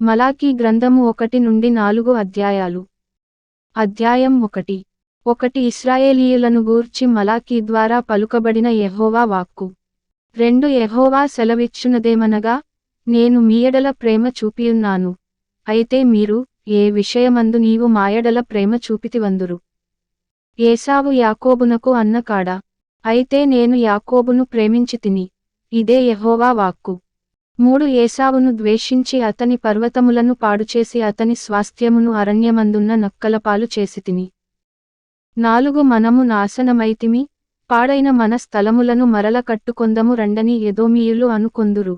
మలాకీ గ్రంథము 1-4 అధ్యాయాలు. అధ్యాయం 1. ఇశ్రాయేలీయులను గూర్చి మలాకీ ద్వారా పలుకబడిన యెహోవా వాక్కు. 2 యెహోవా సెలవిచ్చునదేమనగా, నేను మీ యెడల ప్రేమ చూపియున్నాను. అయితే మీరు, ఏ విషయమందు నీవు మా యెడల ప్రేమ చూపితివందురు? ఏశావు యాకోబునకు అన్న కాడ. అయితే నేను యాకోబును ప్రేమించితిని. ఇదే యెహోవా వాక్కు. 3 ఏశావును ద్వేషించి అతని పర్వతములను పాడుచేసి అతని స్వాస్థ్యమును అరణ్యమందున్న నక్కలపాలు చేసితిని. 4 మనము నాశనమైతిమి, పాడైన మన స్థలములను మరల కట్టుకొందము రండని ఎదోమీయులు అనుకొందురు.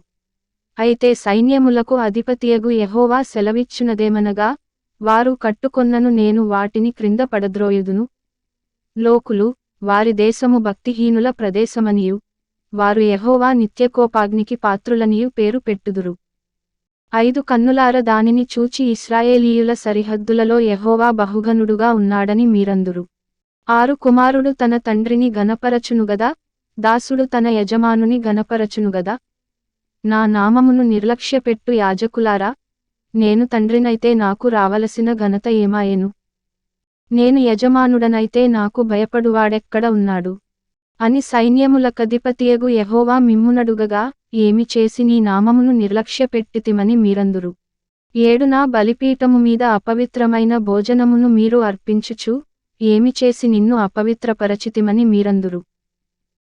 అయితే సైన్యములకు అధిపతియగు యెహోవా సెలవిచ్చునదేమనగా, వారు కట్టుకొన్నను నేను వాటిని క్రింద పడద్రోయుదును. లోకులు, వారి దేశము భక్తిహీనుల ప్రదేశమనియు, వారు యెహోవా నిత్యకోపాగ్నికి పాత్రులనియు పేరు పెట్టుదురు. 5 కన్నులార దానిని చూచి ఇశ్రాయేలీయుల సరిహద్దులలో యెహోవా బహుఘనుడుగా ఉన్నాడని మీరందురు. 6 కుమారుడు తన తండ్రిని గనపరచునుగదా, దాసుడు తన యజమానుని గనపరచునుగదా? నా నామమును నిర్లక్ష్యపెట్టు యాజకులారా, నేను తండ్రినైతే నాకు రావలసిన ఘనత ఏమాయెను? నేను యజమానుడనైతే నాకు భయపడువాడెక్కడ ఉన్నాడు? అని సైన్యములకధిపతియగు యెహోవా మిమ్మునడుగగా, ఏమి చేసి నీ నామమును నిర్లక్ష్యపెట్టితిమని మీరందురు. 7 నా బలిపీఠము మీద అపవిత్రమైన భోజనమును మీరు అర్పించుచు, ఏమి చేసి నిన్ను అపవిత్రపరచితిమని మీరందురు.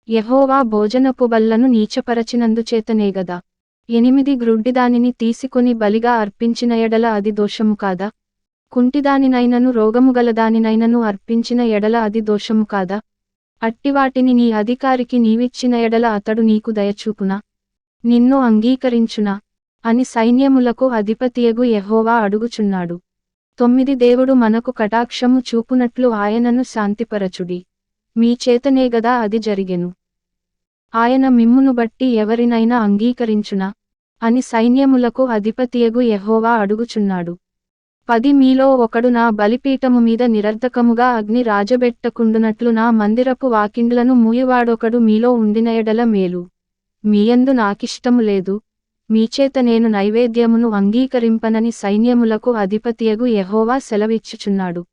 యెహోవా భోజనపు బల్లను నీచపరచినందుచేతనేగదా. 8 గ్రుడ్డిదానిని తీసుకొని బలిగా అర్పించిన ఎడల అది దోషము కాదా? కుంటిదానినైనను రోగముగలదానినైనను అర్పించిన ఎడల అది దోషము కాదా? అట్టివాటిని నీ అధికారికి నీవిచ్చిన ఎడల అతడు నీకు దయచూపునా? నిన్ను అంగీకరించునా? అని సైన్యములకు అధిపతియగు యెహోవా అడుగుచున్నాడు. 9 దేవుడు మనకు కటాక్షము చూపునట్లు ఆయనను శాంతిపరచుడి. మీ చేతనేగదా అది జరిగెను. ఆయన మిమ్మును బట్టి ఎవరినైనా అంగీకరించునా? అని సైన్యములకు అధిపతియగు యెహోవా అడుగుచున్నాడు. 10 మీలో ఒకడు నా బలిపీఠము మీద నిరర్ధకముగా అగ్ని రాజబెట్టకుండునట్లు నా మందిరపు వాకిండ్లను మూయువాడొకడు మీలో ఉండిన ఎడల మేలు. మీయందు నాకిష్టము లేదు, మీచేత నేను నైవేద్యమును అంగీకరింపనని సైన్యములకు అధిపతియగు యెహోవా సెలవిచ్చుచున్నాడు.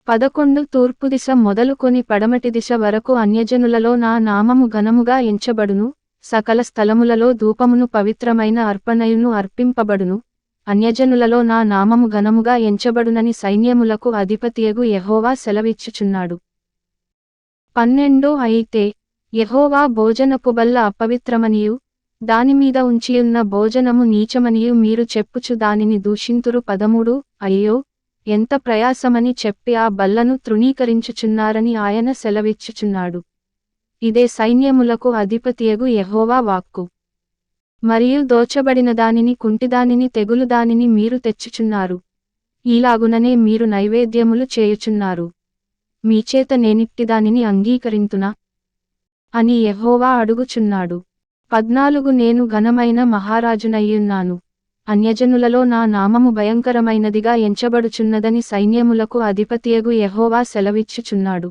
11 తూర్పు దిశ మొదలుకొని పడమటి దిశ వరకు అన్యజనులలో నా నామము ఘనముగా ఎంచబడును, సకల స్థలములలో ధూపమును పవిత్రమైన అర్పణయును అర్పింపబడును, అన్యజనులలో నా నామము ఘనముగా ఎంచబడునని సైన్యములకు అధిపతియగు యెహోవా సెలవిచ్చుచున్నాడు. 12 అయితే యెహోవా భోజనపు బల్ల అపవిత్రమనియు, దానిమీద ఉంచియున్న భోజనము నీచమనియు మీరు చెప్పుచు దానిని దూషింతురు. 13 అయ్యో, ఎంత ప్రయాసమని చెప్పి ఆ బల్లను తృణీకరించుచున్నారని ఆయన సెలవిచ్చుచున్నాడు. ఇదే సైన్యములకు అధిపతియగు యెహోవా వాక్కు. మరియు దోచబడిన దానిని కుంటిదానిని తెగులుదానిని మీరు తెచ్చుచున్నారు. ఈలాగుననే మీరు నైవేద్యములు చేయుచున్నారు. మీచేత నేనిట్టిదానిని అంగీకరింతునా? అని యెహోవా అడుగుచున్నాడు. 14 నేను ఘనమైన మహారాజునయ్యున్నాను. అన్యజనులలో నా నామము భయంకరమైనదిగా ఎంచబడుచున్నదని సైన్యములకు అధిపతియగు యెహోవా సెలవిచ్చుచున్నాడు.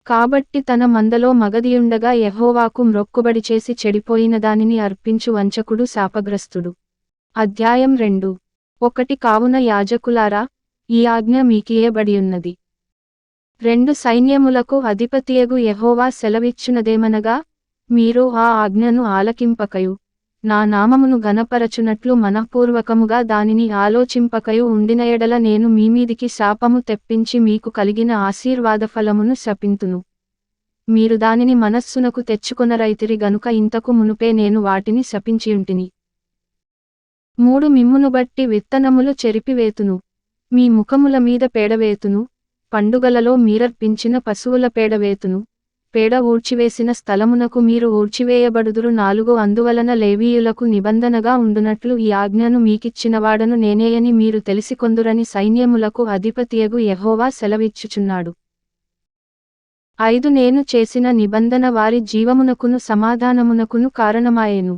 కాబట్టి తన మందలో మగదియుండగా యెహోవాకు మ్రొక్కుబడి చేసి చెడిపోయిన దానిని అర్పించు వంచకుడు శాపగ్రస్తుడు. అధ్యాయం 2. 1 కావున యాజకులారా, ఈ ఆజ్ఞ మీకియ్యబడియున్నది. 2 సైన్యములకు అధిపతియగు యెహోవా సెలవిచ్చునదేమనగా, మీరు ఆ ఆజ్ఞను ఆలకింపకయు, నా నామమును ఘనపరచునట్లు మనఃపూర్వకముగా దానిని ఆలోచింపకయు ఉండిన ఎడల నేను మీమీదికి శాపము తెప్పించి మీకు కలిగిన ఆశీర్వాదఫలమును శపింతును. మీరు దానిని మనస్సునకు తెచ్చుకొనరైతిరి గనుక ఇంతకు మునుపే నేను వాటిని శపించియుంటిని. 3 మిమ్మును బట్టి విత్తనములు చెరిపివేతును, మీ ముఖముల మీద పేడవేతును, పండుగలలో మీరర్పించిన పశువుల పేడవేతును, పేడ ఊడ్చివేసిన స్థలమునకు మీరు ఊడ్చివేయబడుదురు. 4 అందువలన లేవీయులకు నిబంధనగా ఉండునట్లు ఈ ఆజ్ఞను మీకిచ్చినవాడను నేనేయని మీరు తెలిసికొందురని సైన్యములకు అధిపతియగు యెహోవా సెలవిచ్చుచున్నాడు. 5 నేను చేసిన నిబంధన వారి జీవమునకును సమాధానమునకును కారణమాయెను.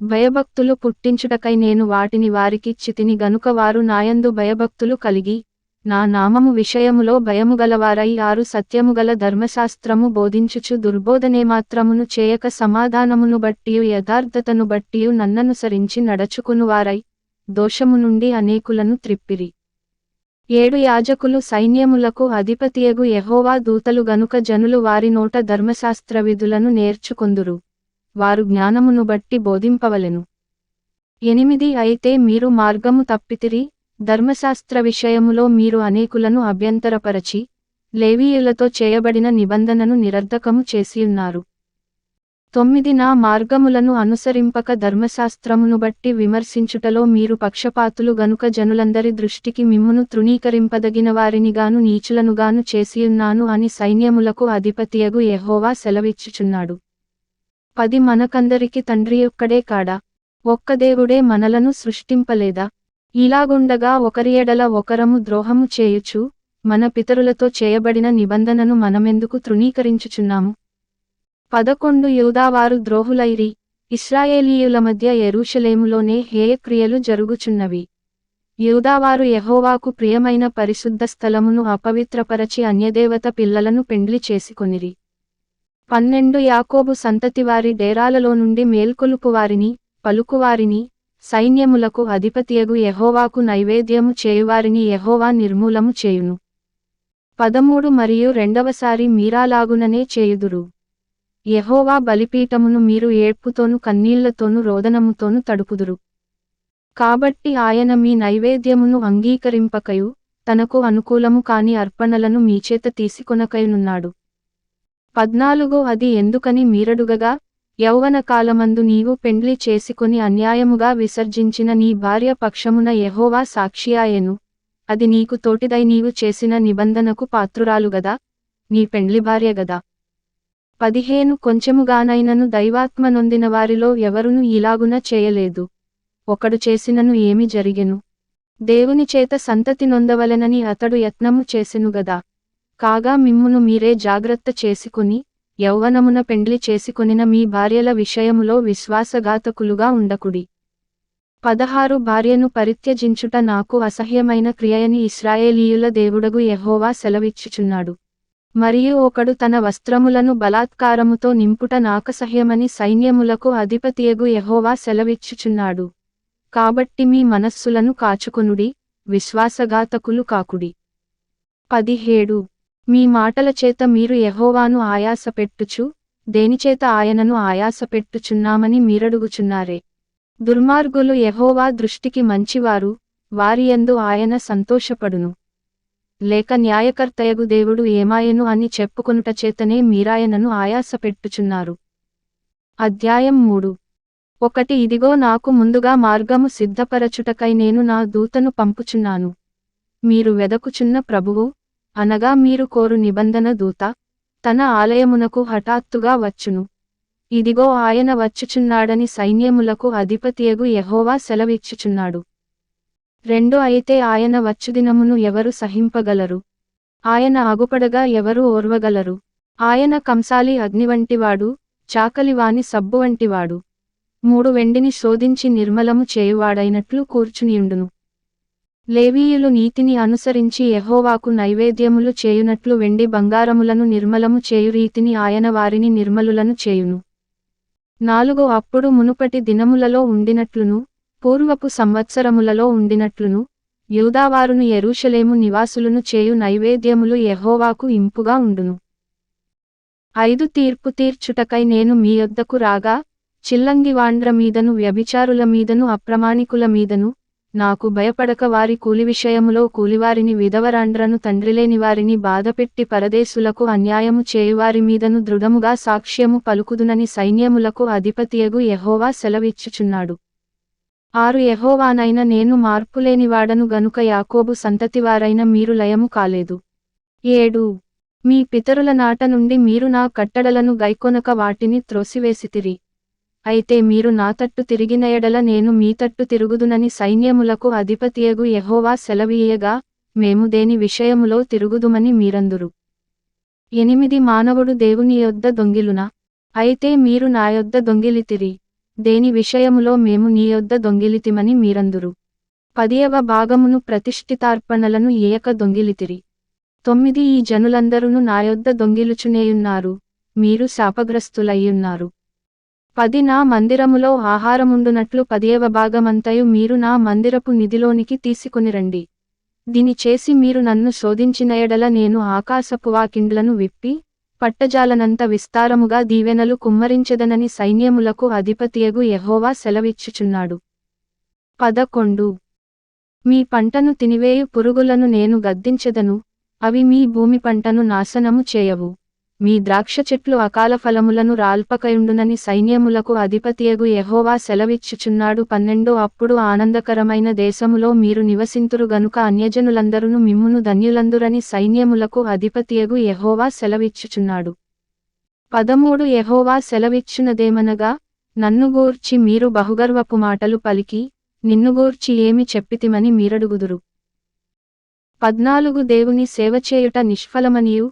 భయభక్తులు పుట్టించుటకై నేను వాటిని వారికిచ్చితిని గనుక వారు నాయందు భయభక్తులు కలిగి, నా నామము విషయములో భయముగలవారై 6 సత్యముగల ధర్మశాస్త్రము బోధించుచు దుర్బోధనేమాత్రమును చేయక సమాధానమును బట్టియు యథార్థతను బట్టియు నన్ననుసరించి నడచుకునువారై, దోషము నుండి అనేకులను త్రిప్పిరి. 7 యాజకులు సైన్యములకు అధిపతియగు యెహోవా దూతలు గనుక జనులు వారి నోట ధర్మశాస్త్ర విధులను నేర్చుకొందురు, వారు జ్ఞానమును బట్టి బోధింపవలెను. 8 అయితే మీరు మార్గము తప్పితిరి, ధర్మశాస్త్ర విషయములో మీరు అనేకులను అభ్యంతరపరచి, లేవీయులతో చేయబడిన నిబంధనను నిరర్ధకము చేసియున్నారు. 9 నా మార్గములను అనుసరింపక ధర్మశాస్త్రమును బట్టి విమర్శించుటలో మీరు పక్షపాతులు గనుక జనులందరి దృష్టికి మిమ్మును తృణీకరింపదగిన వారినిగాను నీచులనుగాను చేసియున్నాను అని సైన్యములకు అధిపతియగు యెహోవా సెలవిచ్చుచున్నాడు. 10 మనకందరికి తండ్రియొక్కడే కాడా? ఒక్క దేవుడే మనలను సృష్టింపలేదా? ఇలాగుండగా ఒకరి ఎడల ఒకరము ద్రోహము చేయుచు, మన పితరులతో చేయబడిన నిబంధనను మనమెందుకు తృణీకరించుచున్నాము? 11 యూదావారు ద్రోహులైరి, ఇశ్రాయేలీయుల మధ్య యెరూషలేములోనే హేయక్రియలు జరుగుచున్నవి. యూదావారు యెహోవాకు ప్రియమైన పరిశుద్ధ స్థలమును అపవిత్రపరచి అన్యదేవత పిల్లలను పెండ్లి చేసుకొనిరి. 12 యాకోబు సంతతివారి డేరాలలో నుండి మేల్కొలుపువారిని, పలుకువారిని, సైన్యములకు అధిపతియగు యెహోవాకు నైవేద్యము చేయువారిని యెహోవా నిర్మూలము చేయును. 13 మరియు రెండవసారి మీరాలాగుననే చేయుదురు. యెహోవా బలిపీఠమును మీరు ఏడ్పుతోను కన్నీళ్లతోను రోదనముతోను తడుపుదురు. కాబట్టి ఆయన మీ నైవేద్యమును అంగీకరింపకయు, తనకు అనుకూలము కాని అర్పణలను మీచేత తీసుకొనకయునున్నాడు. 14 అది ఎందుకని మీరడుగగా, యౌవన కాలమందు నీవు పెండ్లి చేసుకొని అన్యాయముగా విసర్జించిన నీ భార్య పక్షమున యెహోవా సాక్షియాయెను, అది నీకు తోటిదై నీవు చేసిన నిబంధనకు పాత్రురాలుగదా, నీ పెండ్లి భార్యగదా. 15 కొంచెముగానైనను దైవాత్మ నొందిన వారిలో ఎవరును ఇలాగున చేయలేదు. ఒకడు చేసినను ఏమి జరిగెను? దేవుని చేత సంతతి నొందవలెనని అతడు యత్నము చేసెనుగదా. కాగా మిమ్మును మీరే జాగ్రత్త చేసుకుని, యౌవనమున పెండ్లి చేసుకొనిన మీ భార్యల విషయములో విశ్వాసఘాతకులుగా ఉండకుడి. 16 భార్యను పరిత్యజించుట నాకు అసహ్యమైన క్రియయని ఇశ్రాయేలీయుల దేవుడగు యెహోవా సెలవిచ్చుచున్నాడు. మరియు ఒకడు తన వస్త్రములను బలాత్కారముతో నింపుట నాకసహ్యమని సైన్యములకు అధిపతియగు యెహోవా సెలవిచ్చుచున్నాడు. కాబట్టి మీ మనస్సులను కాచుకొనుడి, విశ్వాసఘాతకులు కాకుడి. 17 మీ మాటల చేత మీరు యెహోవాను ఆయాసపెట్టుచు, దేనిచేత ఆయనను ఆయాసపెట్టుచున్నామని మీరడుగుచున్నారే. దుర్మార్గులు యెహోవా దృష్టికి మంచివారు, వారియందు ఆయన సంతోషపడును. లేక న్యాయకర్తయగు దేవుడు ఏమాయెను అని చెప్పుకొనుట చేతనే మీరాయనను ఆయాసపెట్టుచున్నారు. అధ్యాయం 3 1 ఇదిగో నాకు ముందుగా మార్గము సిద్ధపరచుటకై నేను నా దూతను పంపుచున్నాను. మీరు వెదకుచున్న ప్రభువు, అనగా మీరు కోరు నిబంధన దూత, తన ఆలయమునకు హఠాత్తుగా వచ్చును. ఇదిగో ఆయన వచ్చుచున్నాడని సైన్యములకు అధిపతియగు యెహోవా సెలవిచ్చుచున్నాడు. 2 అయితే ఆయన వచ్చుదినమును ఎవరు సహింపగలరు? ఆయన అగుపడగా ఎవరు ఓర్వగలరు? ఆయన కంసాలి అగ్నివంటివాడు, చాకలివాని సబ్బువంటివాడు. 3 వెండిని శోధించి నిర్మలము చేయువాడైనట్లు కూర్చునియుండును. లేవీయులు నీతిని అనుసరించి యెహోవాకు నైవేద్యములు చేయునట్లు వెండి బంగారములను నిర్మలము చేయు రీతిని ఆయన వారిని నిర్మలులను చేయును. 4 అప్పుడు మునుపటి దినములలో ఉండినట్లును, పూర్వపు సంవత్సరములలో ఉండినట్లును, యూదావారును యెరూషలేము నివాసులను చేయు నైవేద్యములు యెహోవాకు ఇంపుగా ఉండును. 5 తీర్పు తీర్చుటకై నేను మీ యొద్దకు రాగా, చిల్లంగివాండ్ర మీదను వ్యభిచారుల మీదను అప్రమాణికుల మీదను, నాకు భయపడక వారి కూలి విషయములో కూలివారిని విధవరాండ్రను తండ్రిలేని వారిని బాధపెట్టి పరదేశులకు అన్యాయము చేయువారి మీదను దృఢముగా సాక్ష్యము పలుకుదునని సైన్యములకు అధిపతియగు యెహోవా సెలవిచ్చుచున్నాడు. 6 యెహోవానైన నేను మార్పులేనివాడను గనుక యాకోబు సంతతివారైన మీరు లయము కాలేదు. 7 మీ పితరుల నాట నుండి మీరు నా కట్టడలను గైకొనక వాటిని త్రోసివేసితిరి. అయితే మీరు నా తట్టు తిరిగిన ఎడల నేను మీ తట్టు తిరుగుదునని సైన్యములకు అధిపతియగు యెహోవా సెలవీయగా, మేము దేని విషయములో తిరుగుదుమని మీరందురు. 8 మానవుడు దేవుని యొద్ద దొంగిలునా? అయితే మీరు నా యొద్ద దొంగిలితిరి. దేని విషయములో మేము నీ యొద్ద దొంగిలితిమని మీరందురు. 10వ భాగమును ప్రతిష్ఠితార్పణలను ఇయ్యక దొంగిలితిరి. 9 ఈ జనులందరును నా యొద్ద దొంగిలుచునేయున్నారు, మీరు శాపగ్రస్తులయ్యున్నారు. 10 నా మందిరములో ఆహారముండునట్లు 10వ భాగమంతయు మీరు నా మందిరపు నిధిలోనికి తీసుకొనిరండి. దీని చేసి మీరు నన్ను శోధించిన ఎడల నేను ఆకాశపు వాకిండ్లను విప్పి, పట్టజాలనంత విస్తారముగా దీవెనలు కుమ్మరించెదనని సైన్యములకు అధిపతియగు యెహోవా సెలవిచ్చుచున్నాడు. 11 మీ పంటను తినివేయు పురుగులను నేను గద్దించెదను, అవి మీ భూమి పంటను నాశనము చేయవు. మీ ద్రాక్ష చెట్లు అకాల ఫలములను రాల్పకయుండునని సైన్యములకు అధిపతియగు యెహోవా సెలవిచ్చుచున్నాడు. 12 అప్పుడు ఆనందకరమైన దేశములో మీరు నివసింతురు గనుక అన్యజనులందరును మిమ్మును ధన్యులందురని సైన్యములకు అధిపతియగు యెహోవా సెలవిచ్చుచున్నాడు. 13 యెహోవా సెలవిచ్చునదేమనగా, నన్ను గూర్చి మీరు బహుగర్వపు మాటలు పలికి, నిన్ను గూర్చి ఏమి చెప్పితిమని మీరడుగుదురు. 14 దేవుని సేవచేయుట నిష్ఫలమనియు,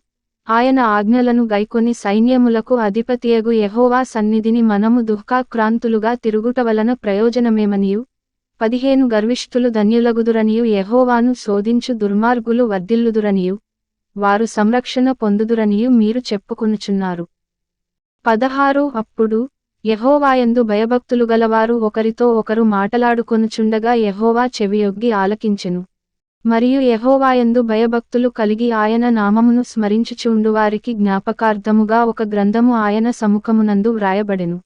ఆయన ఆజ్ఞలను గైకొని సైన్యములకు అధిపతియగు యెహోవా సన్నిధిని మనము దుఃఖాక్రాంతులుగా తిరుగుట వలన ప్రయోజనమేమనియు, 15 గర్విష్ఠులు ధన్యులగుదురనియు యెహోవాను శోధించు దుర్మార్గులు వర్ధిల్లుదురనియు, వారు సంరక్షణ పొందుదురనియు మీరు చెప్పుకొనుచున్నారు. 16 అప్పుడు యెహోవాయందు భయభక్తులు గలవారు ఒకరితో ఒకరు మాటలాడుకొనుచుండగా యెహోవా చెవియొగ్గి ఆలకించెను. మరియు యెహోవాయందు భయభక్తులు కలిగి ఆయన నామమును స్మరించుచుండువారికి జ్ఞాపకార్థముగా ఒక గ్రంథము ఆయన సముఖమునందు వ్రాయబడెను.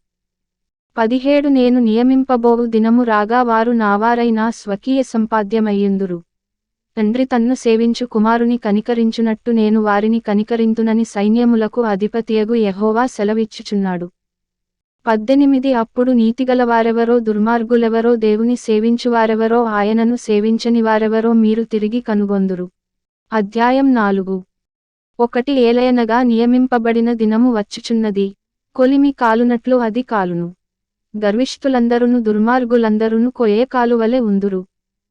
17 నేను నియమింపబోవు దినము రాగా వారు నావారై నా స్వకీయ సంపాద్యమయ్యుందురు. తండ్రి తన్ను సేవించు కుమారుని కనికరించునట్టు నేను వారిని కనికరింతునని సైన్యములకు అధిపతియగు యెహోవా సెలవిచ్చుచున్నాడు. 18 అప్పుడు నీతిగలవారెవరో దుర్మార్గులెవరో దేవుని సేవించువారెవరో ఆయనను సేవించని వారెవరో మీరు తిరిగి కనుగొందురు. అధ్యాయం 4 1 ఏలయనగా నియమింపబడిన దినము వచ్చుచున్నది, కొలిమి కాలునట్లు అది కాలును. గర్విష్ఠులందరును దుర్మార్గులందరును కొయ్యే కాలువలె ఉందురు.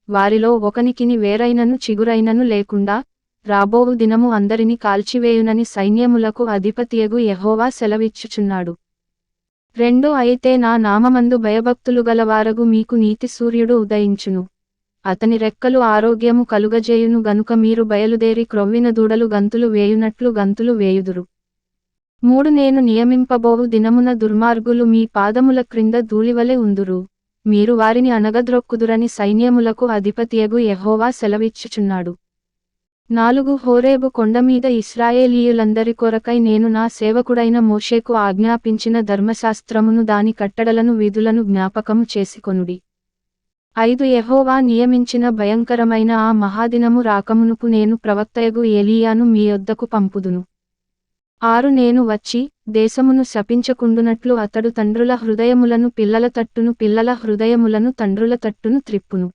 వారిలో ఒకనికిని వేరైనను చిగురైనను లేకుండా, రాబోవు దినము అందరిని కాల్చివేయునని సైన్యములకు అధిపతియగు యెహోవా సెలవిచ్చుచున్నాడు. 2 అయితే నా నామమందు భయభక్తులు గలవారగు మీకు నీతి సూర్యుడు ఉదయించును. అతని రెక్కలు ఆరోగ్యము కలుగజేయును గనుక మీరు బయలుదేరి క్రొవ్విన దూడలు గంతులు వేయునట్లు గంతులు వేయుదురు. 3 నేను నియమింపబోవు దినమున దుర్మార్గులు మీ పాదముల క్రింద ధూళివలె ఉందురు. మీరు వారిని అనగద్రొక్కుదురని సైన్యములకు అధిపతియగు యెహోవా సెలవిచ్చుచున్నాడు. 4 హోరేబు కొండమీద ఇశ్రాయేలీయులందరి కొరకై నేను నా సేవకుడైన మోషేకు ఆజ్ఞాపించిన ధర్మశాస్త్రమును దాని కట్టడలను విధులను జ్ఞాపకము చేసుకొనుడి. 5 యెహోవా నియమించిన భయంకరమైన ఆ మహాదినము రాకమునుపు నేను ప్రవక్తయగు ఏలీయాను మీ యొద్దకు పంపుదును. 6 నేను వచ్చి, దేశమును శపించకుండునట్లు అతడు తండ్రుల హృదయములను పిల్లల తట్టును పిల్లల హృదయములను తండ్రుల తట్టును త్రిప్పును.